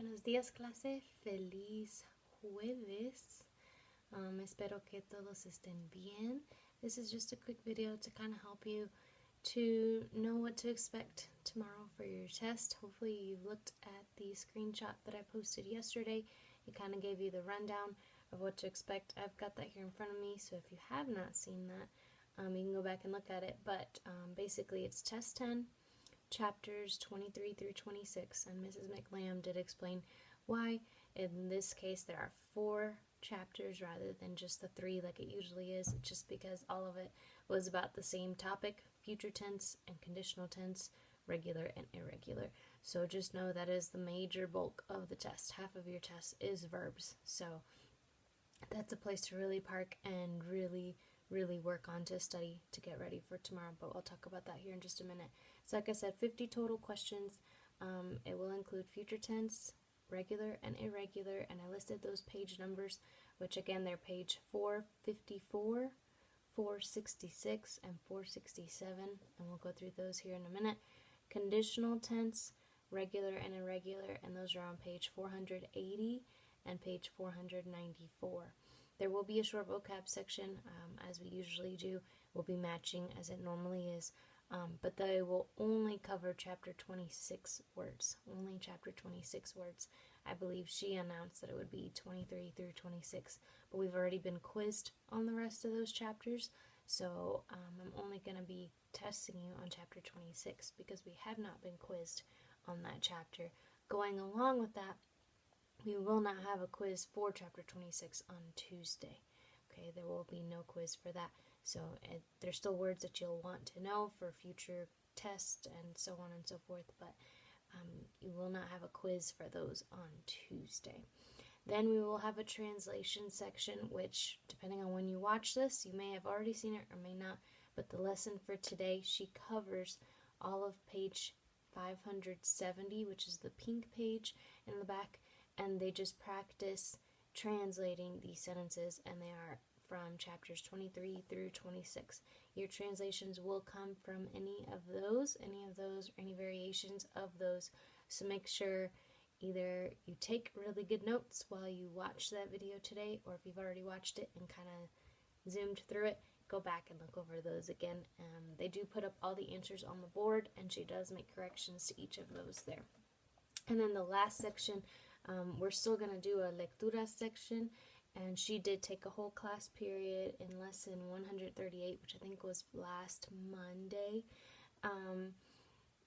Buenos días, clase. Feliz jueves. Espero que todos estén bien. This is just a quick video to kind of help you to know what to expect tomorrow for your test. Hopefully you've looked at the screenshot that I posted yesterday. It kind of gave you the rundown of what to expect. I've got that here in front of me, so if you have not seen that, you can go back and look at it. But basically it's test 10. Chapters 23 through 26, and Mrs. McLam did explain why in this case there are 4 chapters rather than just the 3 like it usually is, just because all of it was about the same topic: future tense and conditional tense, regular and irregular. So just know that is the major bulk of the test. Half of your test is verbs, so that's a place to really park and really work on to study to get ready for tomorrow, but we'll talk about that here in just a minute. So like I said, 50 total questions. It will include future tense, regular and irregular, and I listed those page numbers, which again they're page 454, 466, and 467, and we'll go through those here in a minute. Conditional tense, regular and irregular, and those are on page 480 and page 494. There will be a short vocab section, as we usually do. We'll be matching as it normally is, but they will only cover chapter 26 words. Only chapter 26 words. I believe she announced that it would be 23 through 26, but we've already been quizzed on the rest of those chapters, so I'm only going to be testing you on chapter 26 because we have not been quizzed on that chapter. Going along with that, we will not have a quiz for chapter 26 on Tuesday. Okay, there will be no quiz for that. So there's still words that you'll want to know for future tests and so on and so forth, but you will not have a quiz for those on Tuesday. Then we will have a translation section, which, depending on when you watch this, you may have already seen it or may not, but the lesson for today, she covers all of page 570, which is the pink page in the back, and they just practice translating these sentences, and they are from chapters 23 through 26. Your translations will come from any of those, or any variations of those. So make sure either you take really good notes while you watch that video today, or if you've already watched it and kind of zoomed through it, go back and look over those again. They do put up all the answers on the board, and she does make corrections to each of those there. And then the last section, we're still going to do a lectura section, and she did take a whole class period in lesson 138, which I think was last Monday,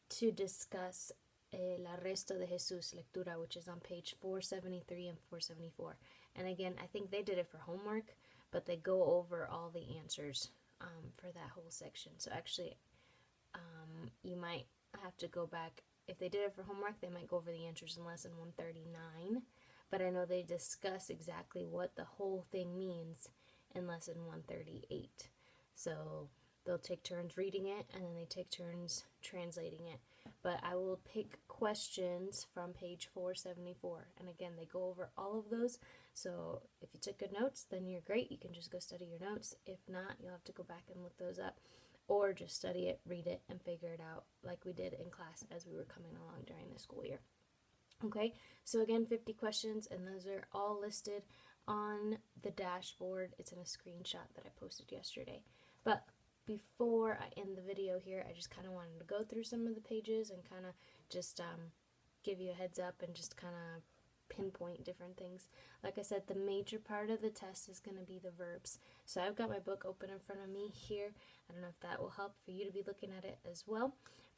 to discuss El Arresto de Jesús lectura, which is on page 473 and 474. And again, I think they did it for homework, but they go over all the answers for that whole section. So actually, you might have to go back. If they did it for homework, they might go over the answers in lesson 139, but I know they discuss exactly what the whole thing means in lesson 138. So they'll take turns reading it, and then they take turns translating it. But I will pick questions from page 474, and again, they go over all of those. So if you took good notes, then you're great. You can just go study your notes. If not, you'll have to go back and look those up, or just study it, read it, and figure it out like we did in class as we were coming along during the school year. Okay, so again, 50 questions, and those are all listed on the dashboard. It's in a screenshot that I posted yesterday. But before I end the video here, I just kind of wanted to go through some of the pages and kind of just give you a heads up and just kind of pinpoint different things. Like I said, the major part of the test is going to be the verbs. So I've got my book open in front of me here. I don't know if that will help for you to be looking at it as well.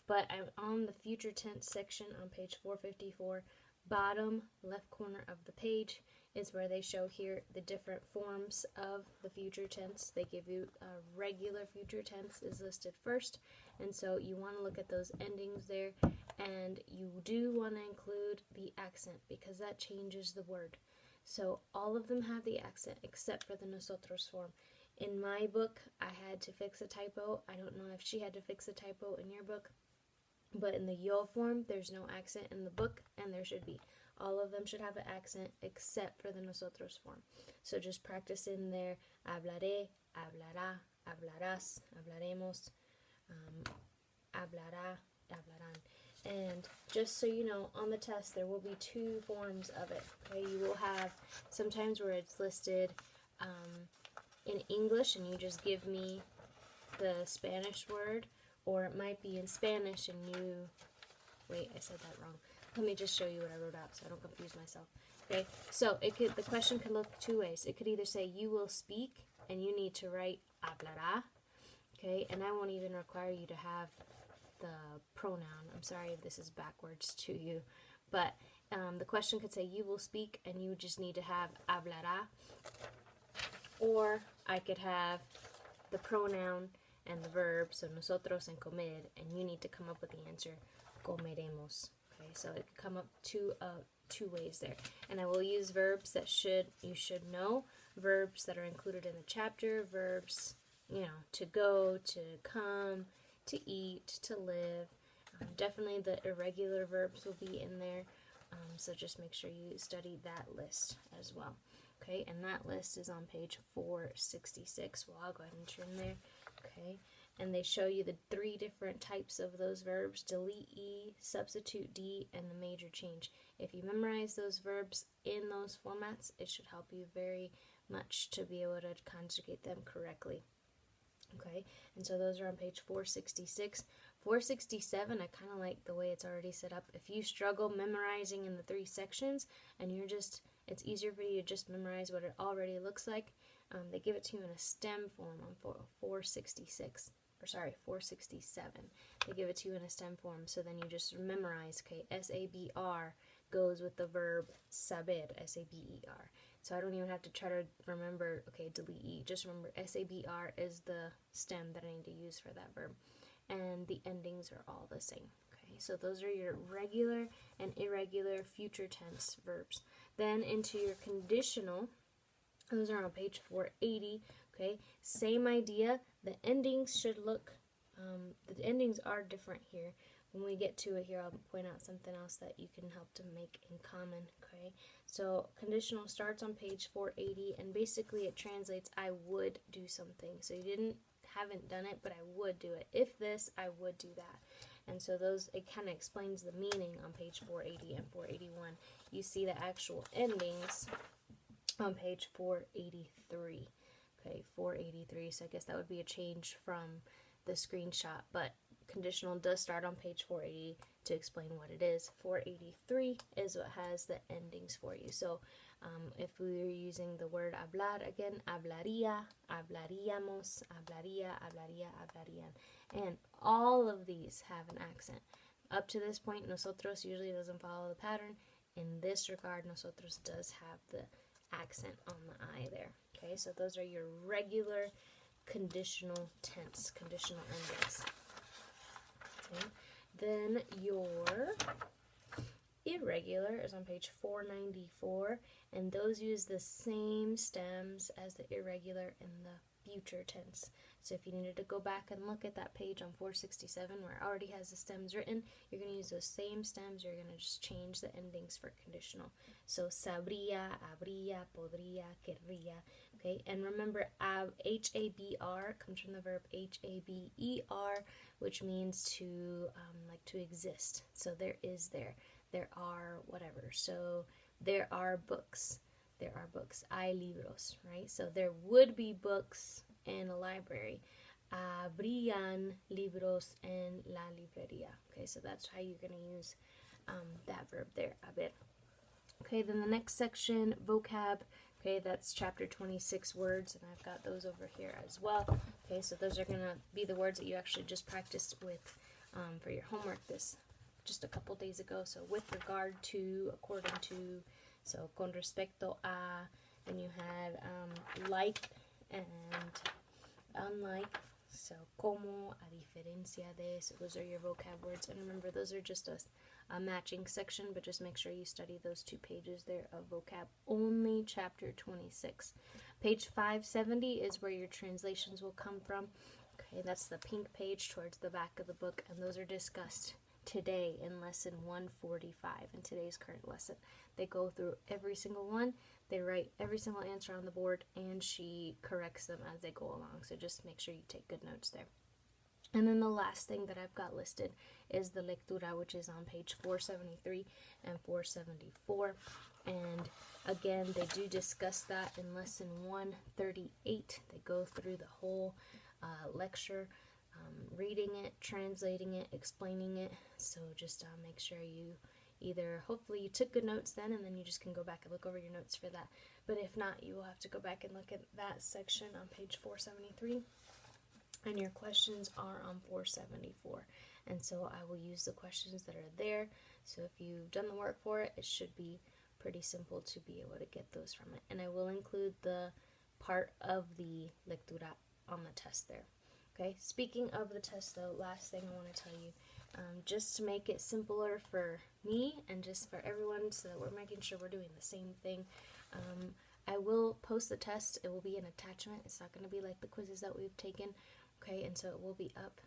But I'm on the future tense section on page 454. Bottom left corner of the page is where they show here the different forms of the future tense. They give you a regular future tense is listed first, and so you want to look at those endings there, and you do want to include the accent because that changes the word. So all of them have the accent except for the nosotros form. In my book, I had to fix a typo. I don't know if she had to fix a typo in your book, but in the yo form, there's no accent in the book, and there should be. All of them should have an accent except for the nosotros form. So just practice in there. Hablaré, hablará, hablarás, hablaremos, hablará, hablarán. And just so you know, on the test there will be two forms of it. Okay, you will have sometimes where it's listed in English and you just give me the Spanish word, or it might be in Spanish and you, wait, I said that wrong. Let me just show you what I wrote out so I don't confuse myself. Okay, so the question could look two ways. It could either say you will speak and you need to write hablará, okay, and I won't even require you to have the pronoun. I'm sorry if this is backwards to you, but the question could say you will speak and you just need to have hablará, or I could have the pronoun and the verb, so nosotros and comer, and you need to come up with the answer comeremos. Okay, so it could come up two ways there, and I will use verbs that you should know, verbs that are included in the chapter, verbs, you know, to go, to come, to eat, to live. Definitely the irregular verbs will be in there, so just make sure you study that list as well. Okay, and that list is on page 466. Well, I'll go ahead and turn there. Okay, and they show you the three different types of those verbs: delete E, substitute D, and the major change. If you memorize those verbs in those formats, it should help you very much to be able to conjugate them correctly. Okay, and so those are on page 466. 467, I kind of like the way it's already set up. If you struggle memorizing in the three sections and it's easier for you to just memorize what it already looks like, they give it to you in a STEM form on 467. They give it to you in a STEM form, so then you just memorize, okay, SABR goes with the verb saber, SABER. So I don't even have to try to remember, okay, delete E. Just remember SABR is the stem that I need to use for that verb. And the endings are all the same. Okay, so those are your regular and irregular future tense verbs. Then into your conditional, those are on page 480. Okay, same idea. The endings should look, the endings are different here. When we get to it here, I'll point out something else that you can help to make in common. Okay, so conditional starts on page 480, and basically it translates I would do something. So you haven't done it, but I would do it. If this, I would do that. And so it kind of explains the meaning on page 480 and 481. You see the actual endings on page 483. Okay, 483. So I guess that would be a change from the screenshot, but conditional does start on page 480 to explain what it is. 483 is what has the endings for you. So if we were using the word hablar again, hablaría, hablaríamos, hablaría, hablaría, hablarían. And all of these have an accent. Up to this point, nosotros usually doesn't follow the pattern. In this regard, nosotros does have the accent on the I there. Okay, so those are your regular conditional tense, conditional endings. Okay. Then your irregular is on page 494, and those use the same stems as the irregular in the future tense. So if you needed to go back and look at that page on 467 where it already has the stems written, you're going to use those same stems. You're going to just change the endings for conditional. So sabría, habría, podría, querría. Okay, and remember, H-A-B-R comes from the verb H-A-B-E-R, which means to to exist. So there is there are whatever. So there are books. There are books. Hay libros, right? So there would be books in a library. Habrían libros en la librería. Okay, so that's how you're going to use that verb there, haber. Okay, then the next section, vocab. Okay, that's chapter 26 words, and I've got those over here as well. Okay, so those are going to be the words that you actually just practiced with for your homework just a couple days ago. So with regard to, according to, so con respecto a, then you had like and unlike. So como, a diferencia de, so those are your vocab words. And remember, those are just a matching section, but just make sure you study those 2 pages there of vocab. Only chapter 26. Page 570 is where your translations will come from. Okay, that's the pink page towards the back of the book, and those are discussed today in lesson 145 in today's current lesson. They go through every single one, they write every single answer on the board, and she corrects them as they go along. So just make sure you take good notes there. And then the last thing that I've got listed is the lectura, which is on page 473 and 474. And again, they do discuss that in lesson 138. They go through the whole lecture, reading it, translating it, explaining it. So just make sure you either, hopefully you took good notes then, and then you just can go back and look over your notes for that. But if not, you will have to go back and look at that section on page 473. And your questions are on 474. And so I will use the questions that are there. So if you've done the work for it, it should be pretty simple to be able to get those from it. And I will include the part of the lectura on the test there. Okay, speaking of the test though, last thing I want to tell you, just to make it simpler for me and just for everyone so that we're making sure we're doing the same thing, I will post the test. It will be an attachment. It's not going to be like the quizzes that we've taken. Okay, and so it will be up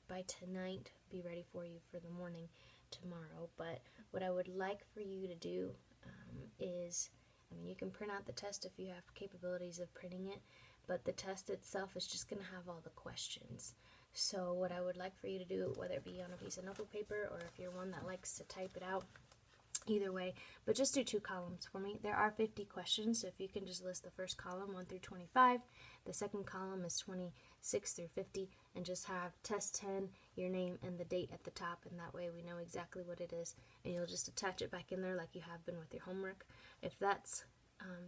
by tonight, be ready for you for the morning tomorrow. But what I would like for you to do is, you can print out the test if you have capabilities of printing it, but the test itself is just going to have all the questions. So what I would like for you to do, whether it be on a piece of notebook paper or if you're one that likes to type it out, either way, but just do 2 columns for me. There are 50 questions, so if you can just list the first column 1 through 25, the second column is 26 through 50, and just have test 10, your name, and the date at the top, and that way we know exactly what it is, and you'll just attach it back in there like you have been with your homework. If that's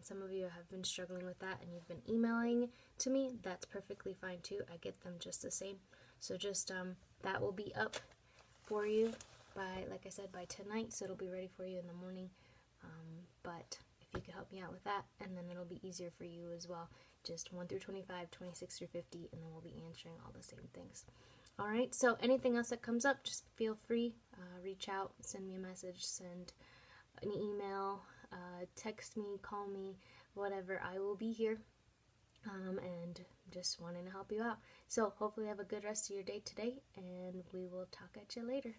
some of you have been struggling with that and you've been emailing to me, that's perfectly fine too. I get them just the same. So just that will be up for you by, like I said, by tonight, so it'll be ready for you in the morning. But if you could help me out with that, and then it'll be easier for you as well. Just 1 through 25, 26 through 50, and then we'll be answering all the same things. All right, so anything else that comes up, just feel free, reach out, send me a message, send an email, text me, call me, whatever. I will be here, and just wanting to help you out. So hopefully have a good rest of your day today, and we will talk at you later.